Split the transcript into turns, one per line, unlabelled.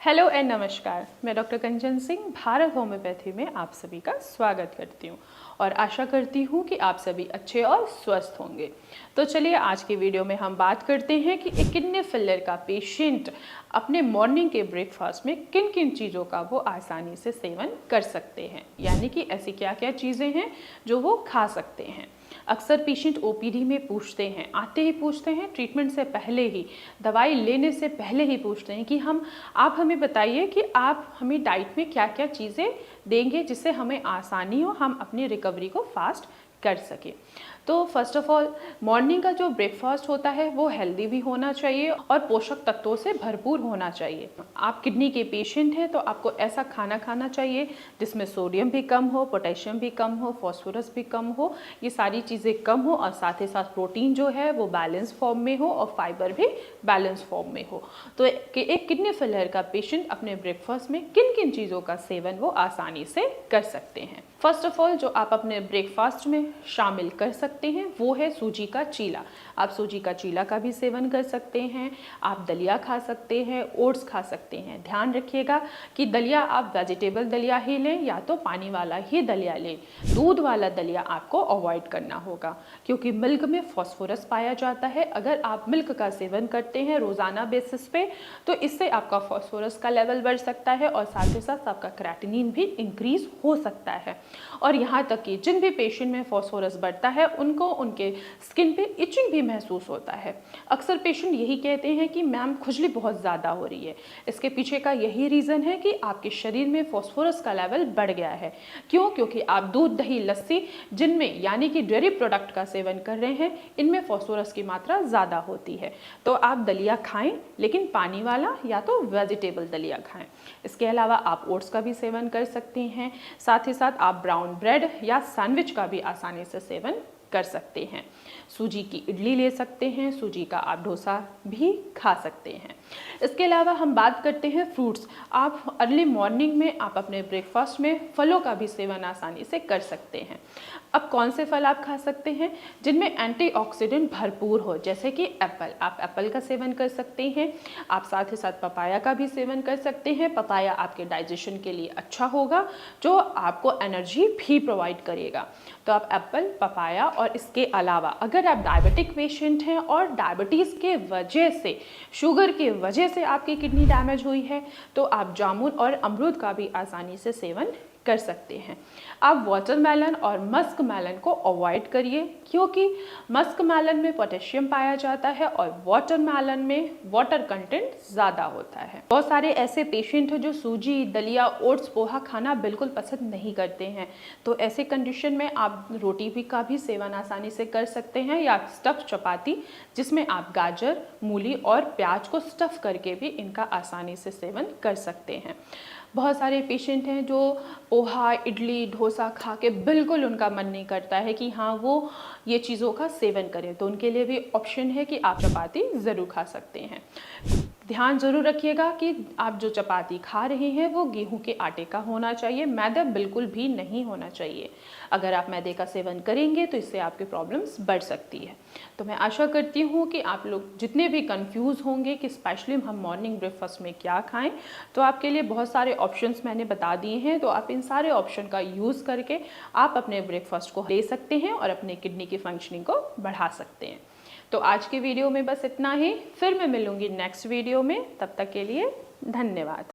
Hello and नमस्कार, मैं doctor कंचन Singh Bharat homeopathy में आप सभी का स्वागत करती हूँ और आशा करती हूँ कि आप सभी अच्छे और स्वस्थ होंगे। तो चलिए आज की वीडियो में हम बात करते हैं कि एक किडनी फेलियर का पेशेंट अपने मॉर्निंग के ब्रेकफास्ट में किन किन चीज़ों का वो आसानी से सेवन कर सकते हैं, यानी कि ऐसी क्या क्या चीज़ें हैं जो वो खा सकते हैं। अक्सर पेशेंट ओपीडी में पूछते हैं, आते ही पूछते हैं, ट्रीटमेंट से पहले ही, दवाई लेने से पहले ही पूछते हैं कि आप हमें बताइए कि आप हमें डाइट में क्या क्या चीज़ें देंगे जिससे हमें आसानी हो, हम अपनी रिकवरी को फास्ट कर सकें। तो फर्स्ट ऑफ ऑल मॉर्निंग का जो ब्रेकफास्ट होता है वो हेल्दी भी होना चाहिए और पोषक तत्वों से भरपूर होना चाहिए। आप किडनी के पेशेंट हैं तो आपको ऐसा खाना खाना चाहिए जिसमें सोडियम भी कम हो, पोटेशियम भी कम हो, फॉस्फोरस भी कम हो, ये सारी चीज़ें कम हो और साथ ही साथ प्रोटीन जो है वो बैलेंस फॉर्म में हो और फाइबर भी बैलेंस फॉर्म में हो। तो एक किडनी फेलियर का पेशेंट अपने ब्रेकफास्ट में किन किन चीज़ों का सेवन वो आसानी से कर सकते हैं। फर्स्ट ऑफ ऑल जो आप अपने ब्रेकफास्ट में शामिल कर सकते हैं वो है सूजी का चीला। आप सूजी का चीला का भी सेवन कर सकते हैं, आप दलिया खा सकते हैं, ओट्स खा सकते हैं। ध्यान रखिएगा कि दलिया आप वेजिटेबल दलिया ही लें या तो पानी वाला ही दलिया लें। दूध वाला दलिया आपको अवॉइड करना होगा क्योंकि मिल्क में फॉस्फोरस पाया जाता है। अगर आप मिल्क का सेवन करते हैं रोज़ाना बेसिस पे तो इससे आपका फॉस्फोरस का लेवल बढ़ सकता है और साथ ही साथ आपका क्रेटिनिन भी इंक्रीज हो सकता है। और यहाँ तक कि जिन भी पेशेंट में फॉस्फोरस बढ़ता है उनको उनके स्किन पे इचिंग भी महसूस होता है। अक्सर पेशेंट यही कहते हैं कि मैम खुजली बहुत ज़्यादा हो रही है। इसके पीछे का यही रीज़न है कि आपके शरीर में फॉस्फोरस का लेवल बढ़ गया है। क्यों? क्योंकि आप दूध, दही, लस्सी जिनमें यानी कि डेयरी प्रोडक्ट का सेवन कर रहे हैं, इनमें फॉस्फोरस की मात्रा ज़्यादा होती है। तो आप दलिया खाएं लेकिन पानी वाला या तो वेजिटेबल दलिया खाएं। इसके अलावा आप ओट्स का भी सेवन कर सकते हैं। साथ ही साथ आप ब्राउन ब्रेड या सैंडविच का भी आसानी से सेवन कर सकते हैं। सूजी की इडली ले सकते हैं, सूजी का आप डोसा भी खा सकते हैं। इसके अलावा हम बात करते हैं फ्रूट्स। आप अर्ली मॉर्निंग में आप अपने ब्रेकफास्ट में फलों का भी सेवन आसानी से कर सकते हैं। अब कौन से फल आप खा सकते हैं? जिनमें एंटीऑक्सीडेंट भरपूर हो, जैसे कि एप्पल। आप एप्पल का सेवन कर सकते हैं। आप साथ ही साथ पपाया का भी सेवन कर सकते हैं। पपाया आपके डाइजेशन के लिए अच्छा होगा, जो आपको एनर्जी भी प्रोवाइड करेगा। तो आप एप्पल, पपाया और इसके अलावा अगर आप डायबिटिक पेशेंट हैं और डायबिटीज़ के वजह से, शुगर के वजह से आपकी किडनी डैमेज हुई है तो आप जामुन और अमरूद का भी आसानी से सेवन कर सकते हैं। आप वाटरमेलन और मस्क मेलन को अवॉइड करिए क्योंकि मस्क मेलन में पोटेशियम पाया जाता है और वाटरमेलन में वाटर कंटेंट ज़्यादा होता है। बहुत सारे ऐसे पेशेंट हैं जो सूजी, दलिया, ओट्स, पोहा खाना बिल्कुल पसंद नहीं करते हैं। तो ऐसे कंडीशन में आप रोटी भी का भी सेवन आसानी से कर सकते हैं या स्टफ चपाती, जिसमें आप गाजर, मूली और प्याज को स्टफ करके भी इनका आसानी से सेवन कर सकते हैं। बहुत सारे पेशेंट हैं जो पोहा, इडली, डोसा खा के बिल्कुल उनका मन नहीं करता है कि हाँ वो ये चीज़ों का सेवन करें, तो उनके लिए भी ऑप्शन है कि आप चपाती ज़रूर खा सकते हैं। ध्यान ज़रूर रखिएगा कि आप जो चपाती खा रहे हैं वो गेहूं के आटे का होना चाहिए, मैदा बिल्कुल भी नहीं होना चाहिए। अगर आप मैदे का सेवन करेंगे तो इससे आपकी प्रॉब्लम्स बढ़ सकती है। तो मैं आशा करती हूँ कि आप लोग जितने भी कंफ्यूज होंगे कि स्पेशली हम मॉर्निंग ब्रेकफास्ट में क्या खाएं, तो आपके लिए बहुत सारे ऑप्शंस मैंने बता दिए हैं। तो आप इन सारे ऑप्शन का यूज़ करके आप अपने ब्रेकफास्ट को ले सकते हैं और अपने किडनी की फंक्शनिंग को बढ़ा सकते हैं। तो आज के वीडियो में बस इतना ही, फिर मैं मिलूंगी नेक्स्ट वीडियो में। तब तक के लिए धन्यवाद।